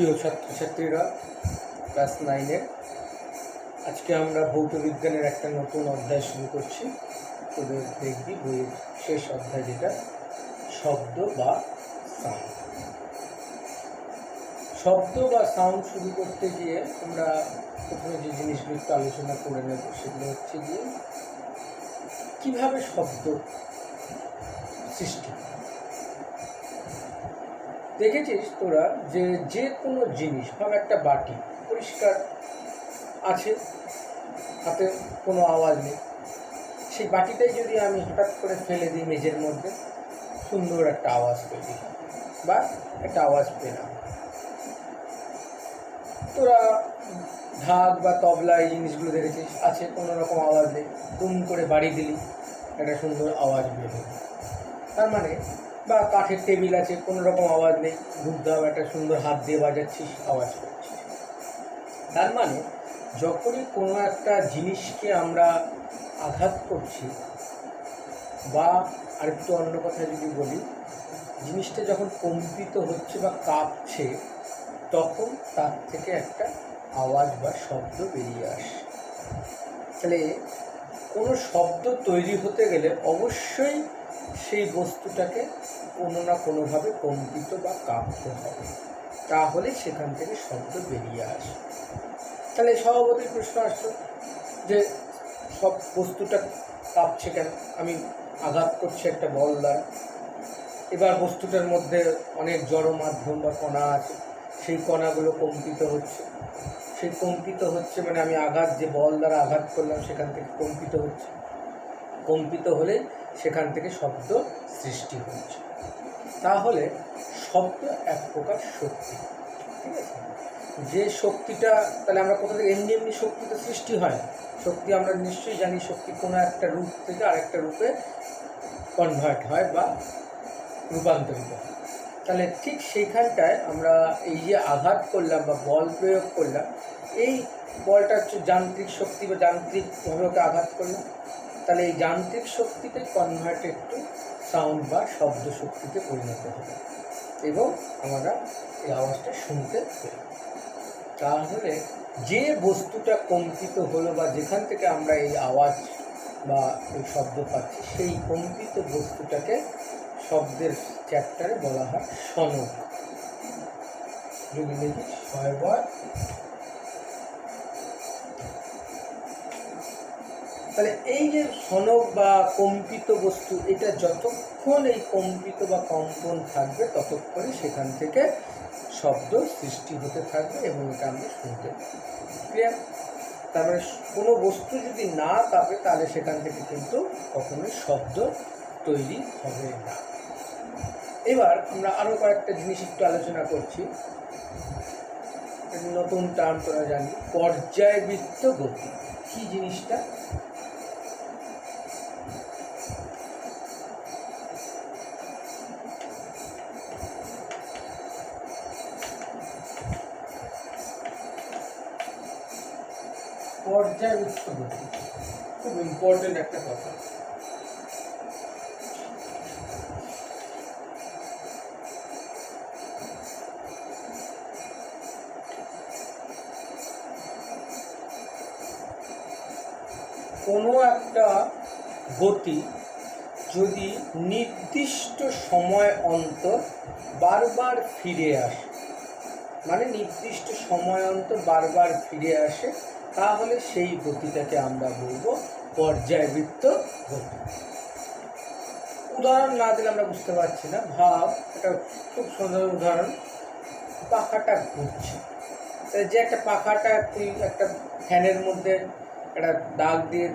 প্রিয় ছাত্রছাত্রীরা, ক্লাস 9-এর আজকে আমরা ভৌত বিজ্ঞানের একটা নতুন অধ্যায় শুরু করছি। তোদের দেখবি বইয়ের শেষ অধ্যায়, যেটা শব্দ বা সাউন্ড। শব্দ বা সাউন্ড শুরু করতে গিয়ে আমরা প্রথমে যে জিনিসগুলো একটু আলোচনা করে নেব সেগুলো হচ্ছে গিয়ে কীভাবে শব্দ সৃষ্টি। দেখেছিস তোরা যে কোনো জিনিস, ভাব একটা বাটি পরিষ্কার আছে, হাতে কোনো আওয়াজ নেই, সেই বাটিটাই যদি আমি হঠাৎ করে ফেলে দিই মেঝের মধ্যে, সুন্দর একটা আওয়াজ তৈরি হয় বা একটা আওয়াজ পেলাম। তোরা ঢাক বা তবলা এই জিনিসগুলো দেখেছিস, আছে কোনো রকম আওয়াজ নেই, দুম করে বাড়ি দিলি একটা সুন্দর আওয়াজ বের হবে। তার মানে, বা কাঠের টেবিল আছে, কোনো রকম আওয়াজ নেই, ধূপধাপ একটা সুন্দর হাত দিয়ে বাজাচ্ছিস, আওয়াজ করছিস। তার মানে যখনই কোনো একটা জিনিসকে আমরা আঘাত করছি, বা আরেকটু অন্য কথা যদি বলি, জিনিসটা যখন কম্পিত হচ্ছে বা কাঁপছে, তখন তার থেকে একটা আওয়াজ বা শব্দ বেরিয়ে আসে। তাহলে কোনো শব্দ তৈরি হতে গেলে অবশ্যই সেই বস্তুটাকে কোনো না কোনোভাবে কম্পিত বা কাঁপতে হবে, তাহলে সেখান থেকে শব্দ বেরিয়ে আসে। তাহলে স্বভাবতই প্রশ্ন আসলো যে সব বস্তুটা কাঁপছে কেন? আমি আঘাত করছি একটা বল দ্বারা, এবার বস্তুটার মধ্যে অনেক জড় মাধ্যম বা কণা আছে, সেই কণাগুলো কম্পিত হচ্ছে। সেই কম্পিত হচ্ছে মানে আমি যে বল দ্বারা আঘাত করলাম সেখান থেকে কম্পিত হচ্ছে। কম্পিত হলে সেখান থেকে শব্দ সৃষ্টি হচ্ছে। তাহলে শব্দ এক প্রকার শক্তি, ঠিক আছে? যে শক্তিটা, তাহলে আমরা কোথা থেকে এমনি শক্তি তো সৃষ্টি হয়। শক্তি আমরা নিশ্চয়ই জানি, শক্তি কোনো একটা রূপ থেকে আরেকটা রূপে কনভার্ট হয় বা রূপান্তরিত হয়। তাহলে ঠিক সেইখানটায় আমরা এই যে আঘাত করলাম বা বল প্রয়োগ করলাম, এই বলটা হচ্ছে যান্ত্রিক শক্তি বা যান্ত্রিকভাবে ওকে আঘাত করলাম। তাহলে এই যান্ত্রিক শক্তিতে কনভার্টেড টু সাউন্ড বা শব্দ শক্তিতে পরিণত হবে এবং আমরা এই আওয়াজটা শুনতে পেলাম। তাহলে যে বস্তুটা কম্পিত হলো বা যেখান থেকে আমরা এই আওয়াজ বা এই শব্দ পাচ্ছি, সেই কম্পিত বস্তুটাকে শব্দের চ্যাপ্টারে বলা হয় সনক। যদি দেখি শয়বয়, তাহলে এই যে সনক বা কম্পিত বস্তু, এটা যতক্ষণ এই কম্পিত বা কম্পন থাকবে ততক্ষণই সেখান থেকে শব্দ সৃষ্টি হতে থাকবে এবং এটা আমরা শুনতে পাই। ক্লিয়ার? তারপরে কোনো বস্তু যদি না কাঁপে তাহলে সেখান থেকে কিন্তু কখনোই শব্দ তৈরি হবে না। এবার আমরা আরও কয়েকটা জিনিস একটু আলোচনা করছি। নতুন টার্ম তোরা জানি, পর্যায়বৃত্ত গতি। কি জিনিসটা? পর্যায়বৃত্ত গতি খুব ইম্পর্টেন্ট একটা কথা। কোনো একটা গতি যদি নির্দিষ্ট সময় অন্তর বারবার ফিরে আসে, মানে নির্দিষ্ট সময় অন্তর বারবার ফিরে আসে, তাহলে সেই গতিটাকে আমরা বলবো পর্যায়বৃত্ত গতি। উদাহরণ না দিলে আমরা বুঝতে পারছি না। ভাব, এটা খুব সুন্দর উদাহরণ, পাখাটা ঘুরছে। যে একটা পাখাটা তুই একটা ফ্যানের মধ্যে একটা দাগ দিয়ে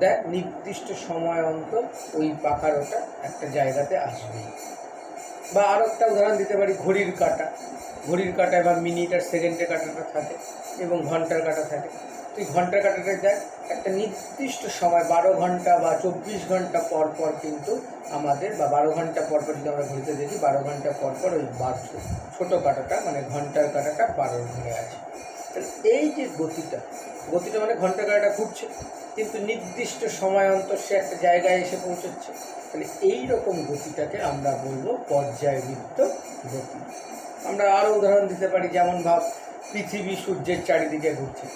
দেখ, নির্দিষ্ট সময় অন্তর ওই পাখার ওটা একটা জায়গাতে আসবেই। বা আরও একটা উদাহরণ দিতে পারি, ঘড়ির কাঁটা। ঘড়ির কাঁটায় বা মিনিট আর সেকেন্ডের কাঁটাটা থাকে এবং ঘন্টার কাঁটা থাকে। তুই ঘন্টার কাঁটাটা দেখ, একটা নির্দিষ্ট সময় 12 ঘন্টা বা 24 ঘন্টা পর পর কিন্তু আমাদের, বা 12 ঘন্টা পর পর যদি আমরা ঘড়িতে দেখি, 12 ঘন্টা পর পর ওই ছোটো কাঁটাটা মানে ঘন্টার কাঁটাটা 12 ঘুরে আছে। তাহলে এই যে গতিটা মানে ঘন্টার কাঁটাটা ঘুরছে, কিন্তু নির্দিষ্ট সময় অন্তর সে একটা জায়গায় এসে পৌঁছচ্ছে। তাহলে এই রকম গতিটাকে আমরা বলবো পর্যায়বৃত্ত গতি। আমরা আরও উদাহরণ দিতে পারি, যেমন ভাব পৃথিবী সূর্যের চারিদিকে ঘুরছে,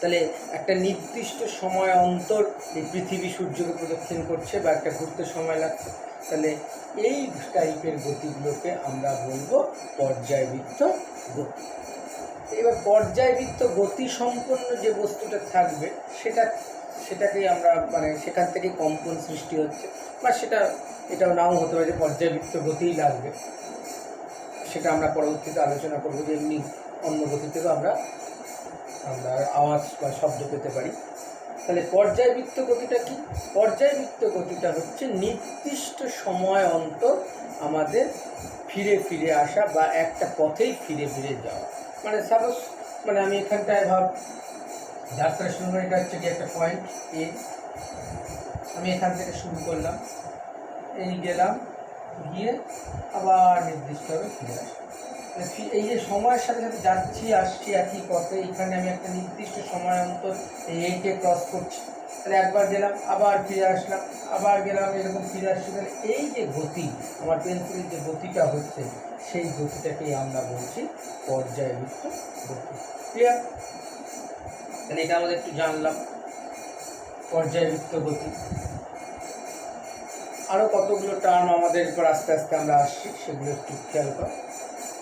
তাহলে একটা নির্দিষ্ট সময় অন্তর এই পৃথিবী সূর্যকে প্রদক্ষিণ করছে বা একটা ঘুরতে সময় লাগছে, তাহলে এই টাইপের গতিগুলোকে আমরা বলবো পর্যায়বৃত্ত গতি। এবার পর্যায়বৃত্ত গতি সম্পন্ন যে বস্তুটা থাকবে সেটাকেই আমরা মানে সেখান থেকে কম্পন সৃষ্টি হচ্ছে, বা এটাও নাও হতে পারে যে পর্যায়বৃত্ত গতিই লাগবে, সেটা আমরা পরবর্তীতে আলোচনা করবো যে এমনি অন্য গতি থেকেও আমরা আওয়াজ বা শব্দ পেতে পারি। তাহলে পর্যায়বৃত্ত গতিটা কি? পর্যায়বৃত্ত গতিটা হচ্ছে নির্দিষ্ট সময় অন্তর আমাদের ফিরে ফিরে আসা বা একটা পথেই ফিরে ফিরে যাওয়া। মানে সাপোজ মানে আমি এখানটায় যাত্রা শুরু করে, এটা হচ্ছে কি একটা পয়েন্ট এ, আমি এখান থেকে শুরু করলাম, এই গেলাম, গিয়ে আবার নির্দিষ্টভাবে ফিরে আসলাম। এই যে সময়ের সাথে সাথে যাচ্ছি আসছি একই পথে, এখানে আমি একটা নির্দিষ্ট সময় অন্তর এইকে ক্রস করছি, তাহলে একবার গেলাম আবার ফিরে আসলাম, আবার গেলাম, এরকম ফিরে আসছি। তাহলে এই যে গতি, আমার পেন্সিলের যে গতিটা হচ্ছে, সেই গতিটাকেই আমরা বলছি পর্যায়বৃত্ত গতি। ক্লিয়ার? তাহলে এটা আমাদের একটু জানলাম পর্যায়বৃত্ত গতি। আরও কতগুলো টার্ম আমাদের উপর আস্তে আস্তে আমরা আসছি, সেগুলো একটু খেয়াল কর।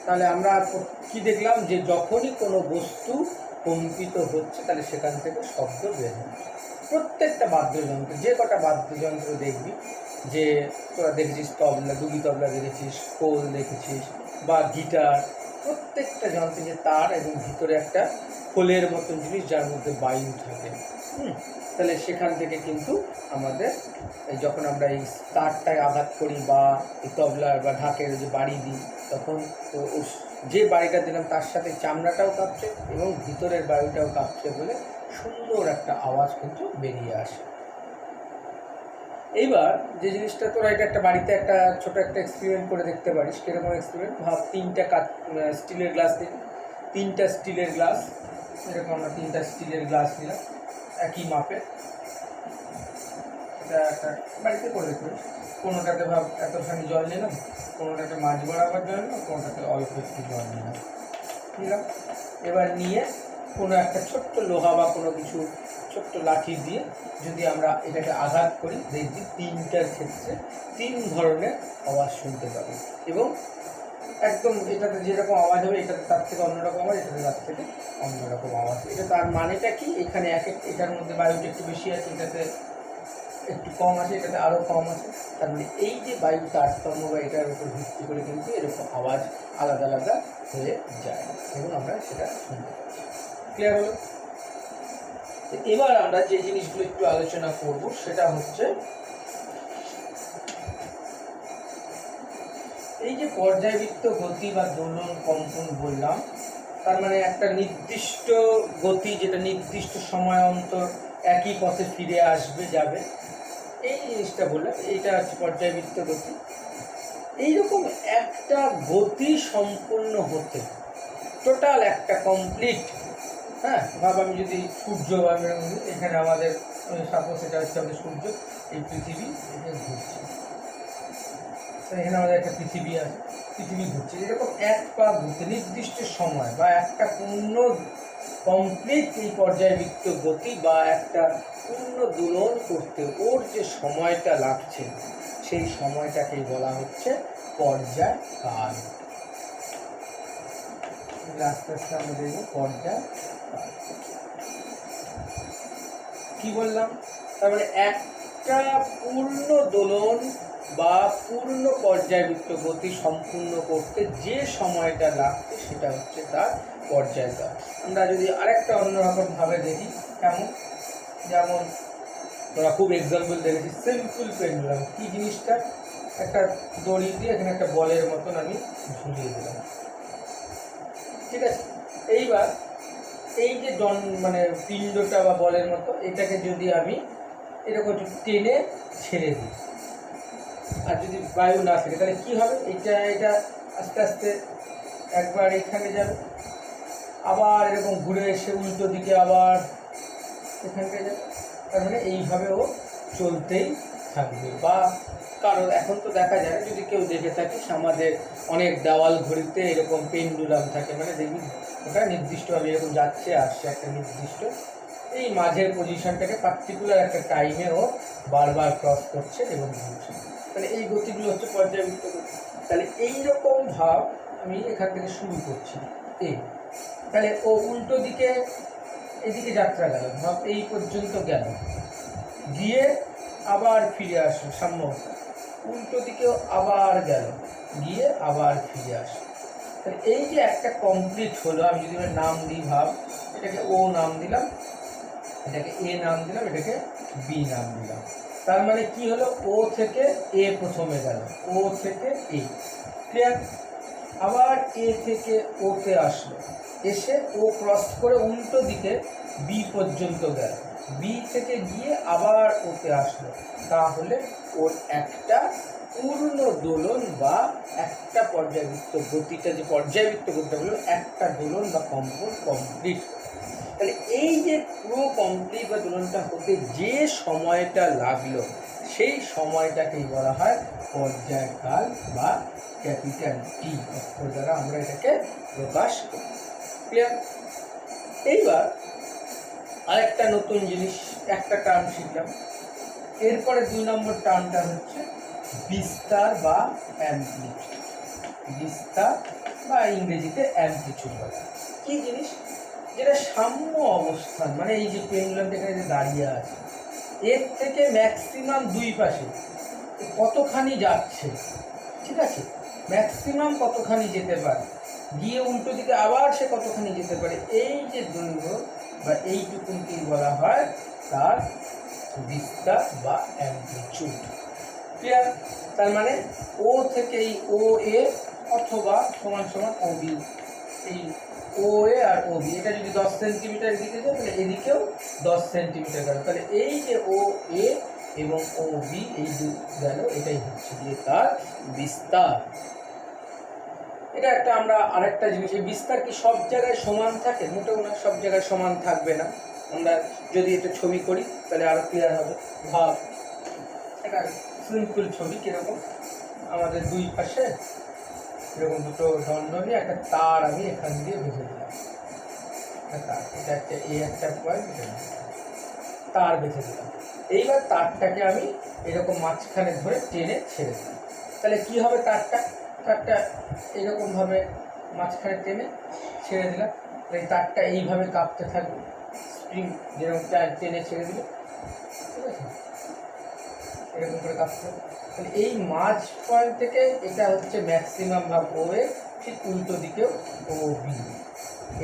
তাহলে আমরা কি দেখলাম, যে যখনই কোনো বস্তু কম্পিত হচ্ছে তাহলে সেখান থেকে শব্দ বের হচ্ছে। প্রত্যেকটা বাদ্যযন্ত্র, যে কটা বাদ্যযন্ত্র দেখবি, যে তোরা দেখেছিস তবলা, ডুগি তবলা দেখেছিস, খোল দেখেছিস, বা গিটার, প্রত্যেকটা যন্ত্রে যে তার এবং ভিতরে একটা খোলের মতন জিনিস যার মধ্যে বায়ু থাকে। তাহলে সেখান থেকে কিন্তু আমাদের যখন আমরা এই তারটায় আঘাত করি বা এই তবলার বা ঢাকের যে বাড়ি দিই, তখন যে বাড়িটা দিলাম তার সাথে চামড়াটাও কাঁপছে এবং ভিতরের বায়ুটাও কাঁপছে বলে সুন্দর একটা আওয়াজ কিন্তু বেরিয়ে আসে। এইবার যে জিনিসটা তোরা এটা একটা বাড়িতে একটা ছোট একটা এক্সপেরিমেন্ট করে দেখতে পারিস। কীরকম এক্সপেরিমেন্ট? ভাব, তিনটা স্টিলের গ্লাস দিন, তিনটা স্টিলের গ্লাস, এরকম আমরা তিনটা স্টিলের গ্লাস নিলাম একই মাপের। এটা একটা বাড়িতে করে দেখতে পারিস। কোনোটাতে ভাব এতখানি জল নিলাম, কোনোটাতে মাঝ বরাবর জল নিলাম, কোনোটাতে অল্প একটু জল নিলাম। এবার নিয়ে কোনো একটা ছোট্ট লোহা বা কোনো কিছু ছোট্ট লাঠি দিয়ে যদি আমরা এটাকে আঘাত করি, দেখি তিনটার ক্ষেত্রে তিন ধরনের আওয়াজ শুনতে পাবো। এবং একদম এটাতে যেরকম আওয়াজ হবে এটাতে তার থেকে অন্যরকম আওয়াজ, এটাতে তার থেকে অন্যরকম আওয়াজ। এটা তার মানেটা কি? এখানে এটার মধ্যে বায়ুটা একটু বেশি আছে, এটাতে একটু কম আছে, এটাতে আরও কম আছে। তার মানে এই যে বায়ু তারতম্য বা এটার উপর ভিত্তি করে কিন্তু এরকম আওয়াজ আলাদা আলাদা হয়ে যায় এবং আমরা সেটা শুনতে পাচ্ছি। ক্লিয়ার হলো? এবার আমরা যে জিনিসগুলো একটু আলোচনা করব সেটা হচ্ছে এই যে পর্যায়বৃত্ত গতি বা দোলন কম্পন বললাম, তার মানে একটা নির্দিষ্ট গতি যেটা নির্দিষ্ট সময় অন্তর একই পথে ফিরে আসবে যাবে, এই জিনিসটা বললাম, এইটা হচ্ছে পর্যায়বৃত্ত গতি। এইরকম একটা গতি সম্পূর্ণ হতে টোটাল একটা কমপ্লিট, ভাব আমি যদি সূর্য এখানে আমাদের সাপোজ এটা হচ্ছে আমাদের সূর্য, এই পৃথিবী এখানে ঘুরছে, এখানে আমাদের একটা পৃথিবী আছে, পৃথিবী ঘুরছে, এরকম এক পা ঘুরতে নির্দিষ্ট সময় বা একটা পূর্ণ কমপ্লিট এই পর্যায়বৃত্ত গতি বা একটা পূর্ণ দোলন করতে ওর যে সময়টা লাগছে, সেই সময়টাকেই বলা হচ্ছে পর্যায়কাল। আস্তে আস্তে আমরা দেখব পর্যায়কাল কি বললাম। তার মানে একটা পূর্ণ দোলন বা পূর্ণ পর্যায়বৃত্ত গতি সম্পূর্ণ করতে যে সময়টা লাগছে সেটা হচ্ছে তার পর্যায়কাল। আমরা যদি আরেকটা অন্যরকমভাবে দেখি, যেমন তোরা খুব এক্সাম্পল দেখেছি, সিম্পল পেন্ডুলাম। কি জিনিসটা? একটা দড়ি দিয়ে এখানে একটা বলের মতন আমি ঝুলিয়ে দিলাম, ঠিক আছে। এইবার এই যে মানে পিণ্ডটা বা বলের মতো, এটাকে যদি আমি এরকম একটু টেনে ছেড়ে দিই আর যদি বায়ু না থাকে, তাহলে কী হবে? এটা আস্তে আস্তে একবার এখানে যাবে, আবার এরকম ঘুরে এসে উল্টো দিকে আবার এখানটায় যাবে। তার মানে এইভাবে ও চলতেই থাকবে। বা কারণ এখন তো দেখা যায়, যদি কেউ দেখে থাকিস আমাদের অনেক দেওয়াল ঘড়িতে এরকম পেন্ডুলাম থাকে, মানে দেখবি ওটা নির্দিষ্টভাবে এরকম যাচ্ছে আসছে একটা নির্দিষ্ট এই মাঝের পজিশনটাকে পার্টিকুলার একটা টাইমে ও বারবার ক্রস করছে এবং ঘুরছে। তাহলে এই গতিগুলো হচ্ছে পর্যায়বৃত্ত গতি। তাহলে এইরকম ভাব আমি এখান থেকে শুরু করছি এই, তাহলে ও উল্টো দিকে এদিকে যাত্রা গেল, ভাব এই পর্যন্ত গেল, গিয়ে আবার ফিরে আসলো সাম্য অবস্থা, উল্টো দিকেও আবার গেল, গিয়ে আবার ফিরে আসলো। তাহলে এই যে একটা কমপ্লিট হলো, আমি যদি নাম দিই ভাব, এটাকে ও নাম দিলাম, এটাকে এ নাম দিলাম, এটাকে বি নাম দিলাম। তার মানে কি হলো, ও থেকে এ প্রথমে গেল, ও থেকে এ, ক্লিয়ার। আবার এ থেকে ওতে আসলো, এসে ও ক্রস করে উল্টো দিকে বি পর্যন্ত গেল, বি থেকে গিয়ে আবার ওতে আসলো। তাহলে ওর একটা পূর্ণ দোলন বা একটা পর্যায়বৃত্ত গতিটা, যে পর্যায়বৃত্ত গতিটা বললো, একটা দোলন বা কম্পন কমপ্লিট। তাহলে এই যে পুরো কমপ্লিট বা দোলনটা হতে যে সময়টা লাগলো, সেই সময়টাকেই বলা হয় পর্যায়কাল বা ক্যাপিটাল টি অক্ষর দ্বারা আমরা এটাকে প্রকাশ করি। ক্লিয়ার? এইবার আরেকটা নতুন জিনিস, একটা টার্ম শিখলাম। এরপরে 2 নম্বর টার্মটা হচ্ছে বিস্তার বা অ্যাম্প্লিটিউড। বিস্তার বা ইংরেজিতে অ্যাম্প্লিটিউড বলা। কি জিনিস? যেটা সাম্য অবস্থান, মানে এই যে পেন্ডুলামটা এখানে যে দাঁড়িয়ে আছে, এর থেকে ম্যাক্সিমাম দুই পাশে কতখানি যাচ্ছে, ঠিক আছে, ম্যাক্সিমাম কতখানি যেতে পারে, গিয়ে উল্টো দিকে আবার সে কতখানি যেতে পারে, এই যে দৈর্ঘ্য বা এইটুকুনকেই বলা হয় তার বিস্তার বা অ্যাম্প্লিটিউড। ক্লিয়ার? তার মানে ও থেকে এই ও এ অথবা সমান সমান ও বি, এই ও এ আর ও বি, এটা যদি 10 সেন্টিমিটার এদিকে যায় তাহলে এদিকেও 10 সেন্টিমিটার গেল। তাহলে এই যে ও এ এবং ও বি এই গেল, এটাই হচ্ছে গিয়ে তার বিস্তার। এটা একটা আমরা আরেকটা জিনিস, এই বিস্তার কি সব জায়গায় সমান থাকে? মোটেও না, সব জায়গায় সমান থাকবে না। আমরা যদি এটা ছবি করি তাহলে আরো ক্লিয়ার হবে। ভাব এটা সিম্পল ছবি, কিরকম আমাদের দুই পাশে এরকম দুটো দণ্ড নিয়ে একটা তার আমি এখান দিয়ে বেঁধে দিলাম, এটা একটা এ একটা পয়েন্ট, তার বেঁধে দিলাম। এইবার তারটাকে আমি এরকম মাঝখানে ধরে টেনে ছেড়ে দিলাম। তাহলে কি হবে, তারটা এরকমভাবে মাঝখানে টেনে ছেড়ে দিলাম, এই তারটা এইভাবে কাঁপতে থাকবে, স্প্রিং যেরকম টেনে ছেড়ে দিল, ঠিক আছে, এরকম করে কাঁপতে হবে। তাহলে এই মাঝ পয়েন্ট থেকে এটা হচ্ছে ম্যাক্সিমাম ভাব ও এ, ঠিক উল্টো দিকেও ও বি,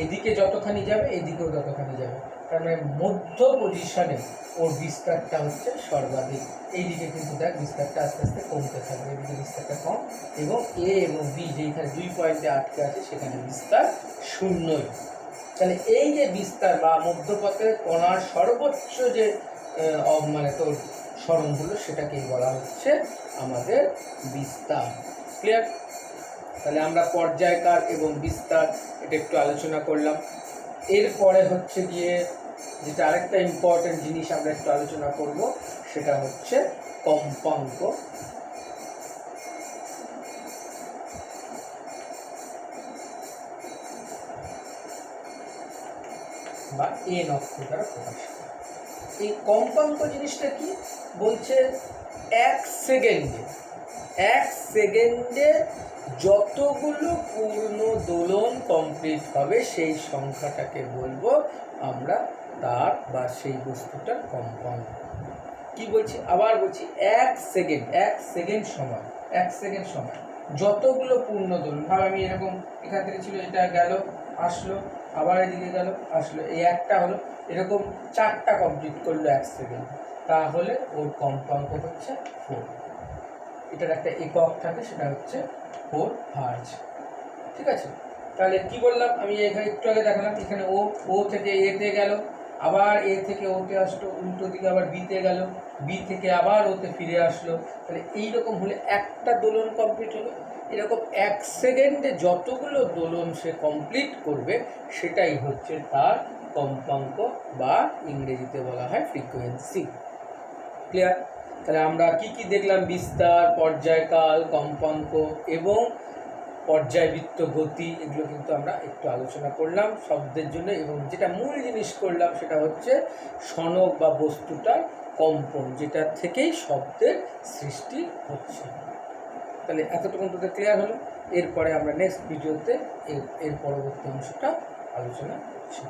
এদিকে যতখানি যাবে এদিকেও ততখানি যাবে। তার মানে মধ্য পজিশনে ওর বিস্তারটা হচ্ছে সর্বাধিক। এইদিকে কিন্তু দেখ বিস্তারটা আস্তে আস্তে কমতে থাকবে, এদিকে বিস্তারটা কম, এবং এ এবং বি যেখানে 2 পয়েন্টে আটকে আছে সেখানে বিস্তার শূন্যই। তাহলে এই যে বিস্তার বা মধ্যপথে কণার সর্বোচ্চ যে মানে তোর সরণ হলো, সেটাকেই বলা হচ্ছে আমাদের বিস্তার। ক্লিয়ার? তাহলে আমরা পর্যায়কাল এবং বিস্তার এটা একটু আলোচনা করলাম। এরপরে হচ্ছে গিয়ে যেটা আরেকটা ইম্পর্টেন্ট জিনিস আমরা একটু আলোচনা করব, সেটা হচ্ছে কম্পাঙ্ক বা এন অক্ষর দ্বারা প্রকাশ করা। এই কম্পাঙ্ক জিনিসটা কি বলছে, 1 সেকেন্ডে যতগুলো পূর্ণ দোলন কমপ্লিট হবে সেই সংখ্যাটাকে বলবো আমরা তার বা সেই বস্তুটার কম্পাঙ্ক। কি বলছি, আবার বলছি, 1 সেকেন্ড সময় যতগুলো পূর্ণ দোলন, ভাব আমি এরকম এখান থেকে ছিল, এটা গেল আসলো, আবার এদিকে গেল আসলো, এই একটা হলো, এরকম 4টা কমপ্লিট করলো 1 সেকেন্ড, তাহলে ওর কম্পাঙ্ক হচ্ছে 4। এটার একটা একক থাকে, সেটা হচ্ছে 4 হার্জ। ঠিক আছে? তাহলে কি বললাম আমি, এখানে একটু আগে দেখালাম, এখানে ও থেকে এতে গেল, আবার এ থেকে ওতে আসলো, উল্টো দিকে আবার বিতে গেল, বি থেকে আবার ওতে ফিরে আসলো। তাহলে এইরকম হলে একটা দোলন কমপ্লিট হলো। এরকম 1 সেকেন্ডে যতগুলো দোলন সে কমপ্লিট করবে সেটাই হচ্ছে তার কম্পাঙ্ক বা ইংরেজিতে বলা হয় ফ্রিকোয়েন্সি। ক্লিয়ার? তাহলে আমরা কি কি দেখলাম? বিস্তার, পর্যায়কাল, কম্পাঙ্ক এবং পর্যায়বৃত্ত গতি, এগুলো কিন্তু আমরা একটু আলোচনা করলাম শব্দের জন্য। এবং যেটা মূল জিনিস করলাম সেটা হচ্ছে সনক বা বস্তুটার কম্পন, যেটা থেকেই শব্দের সৃষ্টি হচ্ছে। তাহলে এতটুকু তোদের ক্লিয়ার হলো। এরপরে আমরা নেক্সট ভিডিওতে এর পরবর্তী অংশটা আলোচনা করছি।